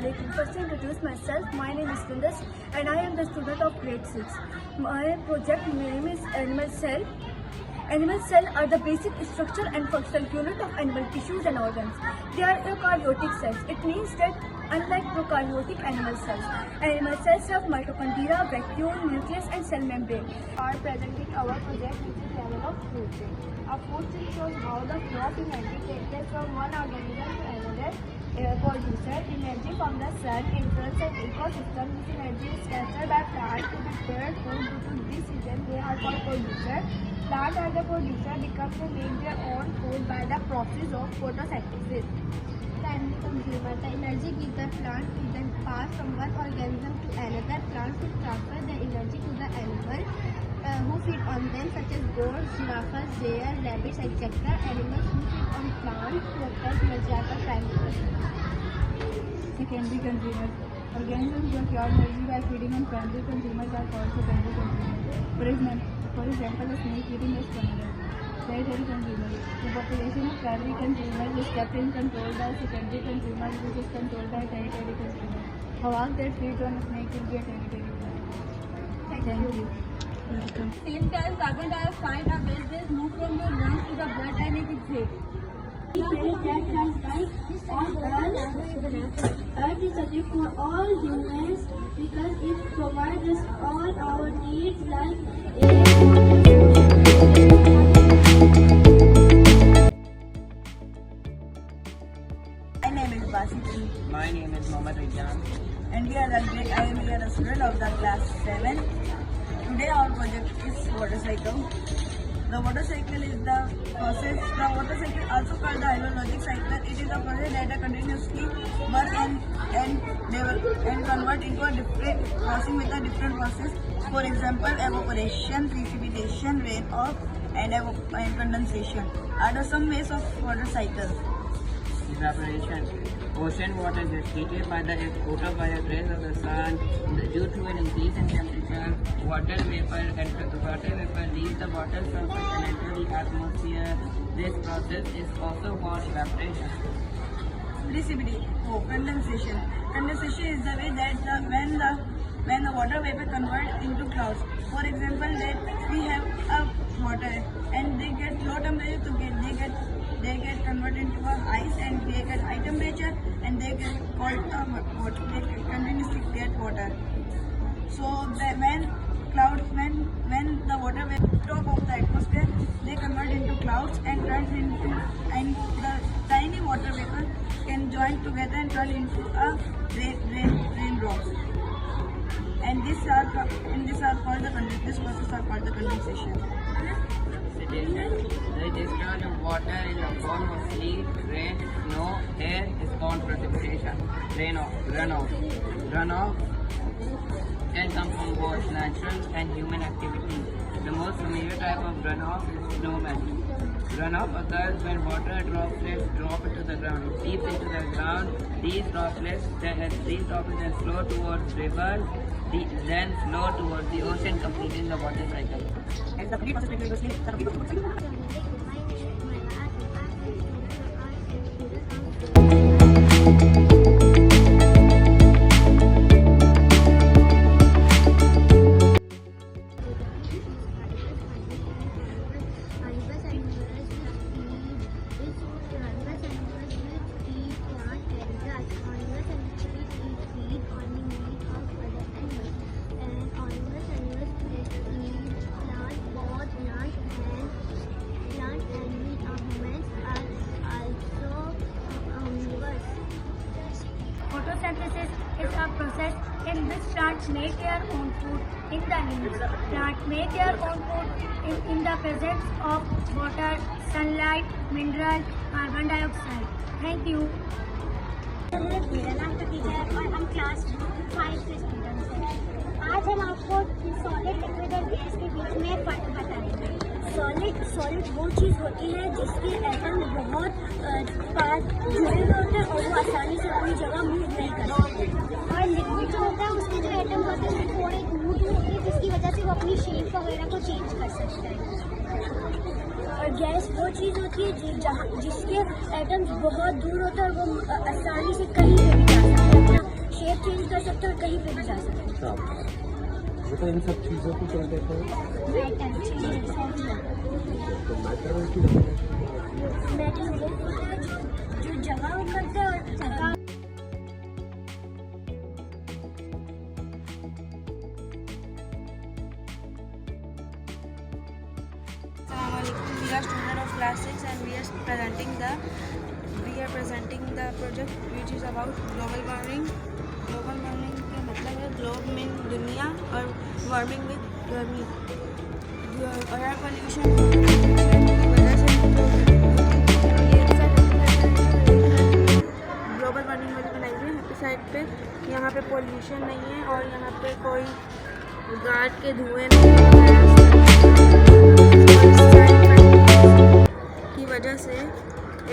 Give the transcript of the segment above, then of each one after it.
Assalamualaikum. First, introduce myself. My name is Kundas, and I am the student of grade 6. My project name is Animal Cell. Animal cells are the basic structure and functional unit of animal tissues and organs. They are eukaryotic cells. It means that unlike prokaryotic animal cells have mitochondria, vacuole, nucleus, and cell membrane. Are presenting our project which is level of food chain. A food chain shows how the flow of energy takes place from one organism to another. Producer energy from the sun influence an ecosystem. This energy is captured by plants to prepare food. Due to this reason, they are called producer. Plants as a producer become to make their own food by the process of photosynthesis. The animal consumer. The energy given the plant is then passed from one organism to another. Plants will transfer the energy to the animal who feed on them, such as goats, giraffes, deer, rabbits, etc. Animals who feed on plants to obtain energy are the primary. Secondary consumers. Organisms that pure energy by feeding on primary consumers are called secondary consumers. For example, a snake eating a spider. Tertiary consumers. The population of primary consumers is kept in control by secondary consumers, which is controlled by tertiary consumers. A hawk that feeds on a snake will be a tertiary consumer. Thank you. Same time, carbon dioxide, a gas that moves from your lungs to the blood and it exhales. Earth is a gift for all humans because it provides us all our needs like air. My name is Basit. My name is Mohammad Rizwan. And I am here a student of the class 7. Today our project is water cycle. The water cycle is the process. The water cycle, also called the hydrologic cycle, it is a process that continuously burn and convert into a different processing with a different process. For example, evaporation, precipitation, runoff, and condensation are the some ways of water cycle. Evaporation. Ocean water is heated by the ultraviolet rays of the sun. Due to an increase in temperature, water vapor leaves the water surface and enters the atmosphere. This process is also called evaporation. Precipitation. Condensation. Condensation is the way that when the water vapor converts into clouds. For example, that we have a water and they get low temperature they get converted into ice and they get high temperature and they get called water. They continuously get water. So that when the water vapor top of the atmosphere, they convert into clouds and the tiny water vapor can join together and turn into a raindrops. And this process are called the condensation. Precipitation. The discharge of water in the form of sleet, rain, snow, hail is called precipitation. Runoff can come from both natural and human activity. The most familiar type of runoff is snowmelt. Runoff occurs when water droplets drop into the ground. It seeps into the ground. These droplets then flow towards rivers, then flow towards the ocean, completing the water cycle. As the complete process previously, the complete process. Photosynthesis is a process in which plants make their own food in the leaves. Plants make their own food in the presence of water, sunlight, mineral, carbon dioxide. Thank you. मेरा नाम कतीजा है और हम class 5 के students हैं। आज हम आपको सॉलिड, लिक्विड और गैस के बीच में फर्क बताएंगे। सॉलिड वो चीज़ होती है जिसके एटम बहुत पास जुड़े हुए होते हैं और वो आसानी से अपनी जगह मूव नहीं कर सकते। और लिक्विड जो होता है उसके जो एटम होते हैं वो थोड़े दूर होते हैं जिसकी वजह से वो अपनी शेप वगैरह को चेंज कर सकते हैं। और गैस वो चीज़ होती है जिसके एटम्स बहुत दूर होते हैं और वो आसानी से कहीं भी जा सकते हैं। शेप चेंज कर सकते हैं और कहीं पे भी जा सकते हैं। अच्छा, तो इन सब चीज़ों को क्या कहते हैं? मैटर चीज़ें तो मैटर में क्यों लगता है? मैटर वो होता है जो जगह वो करते हैं और जगह Assalamualaikum. We are students of class 6 and we are presenting the project which is about global warming. Global warming का मतलब है ग्लोब में दुनिया और वार्मिंग में गर्मी। एयर पोल्यूशन की वजह से ग्लोबल वार्मिंग वाली बनाई हुई है साइड पे। यहाँ पे पोल्यूशन नहीं है और यहाँ पे कोई गाड़ के धुएं नहीं है। की वजह से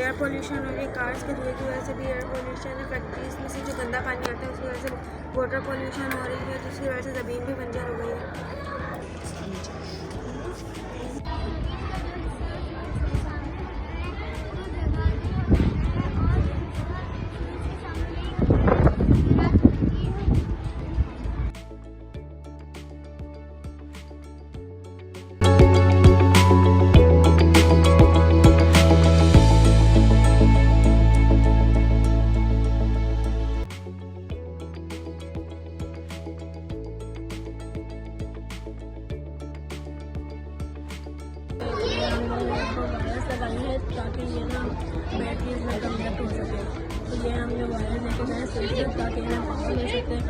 एयर पोल्यूशन और ये कार्स के धुएं की वजह से भी एयर पोल्यूशन है। फैक्ट्रीज में से जो गंदा पानी आता है उसकी वजह से वाटर पोल्यूशन हो रही है, जिसकी वजह से ज़मीन भी बंजर हो गई है। वायरस लगाई है ताकि ये ना बैटरीज में कन्वर्ट हो सके। तो ये हमने वायरस लेके गए सेंसर ताकि हम पावर ले सकते हैं।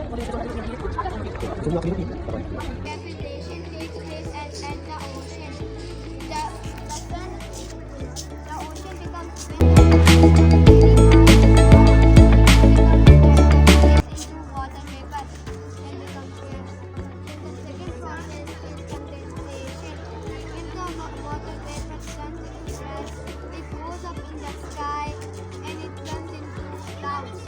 Precipitation takes place at the ocean. The ocean becomes into water vapor. Then becomes gas. The second process is condensation. When the water vapor turns into gas, it goes up in the sky and it turns into clouds.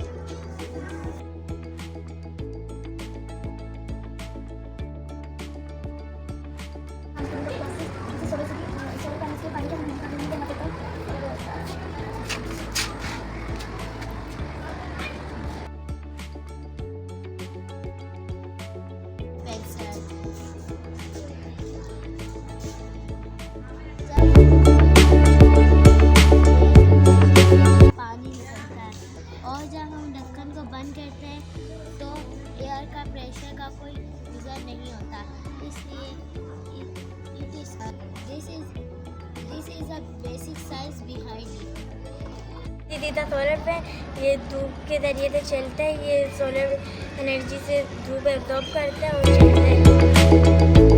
पानी निकलता है और जब हम ढक्कन को बंद करते हैं तो एयर का प्रेशर का कोई फिगर नहीं होता, इसलिए this is the basic science behind it. सीधा सोलर पे ये धूप के जरिए से चलता है, ये सोलर एनर्जी से धूप एब्जॉर्ब करता है और चलता है।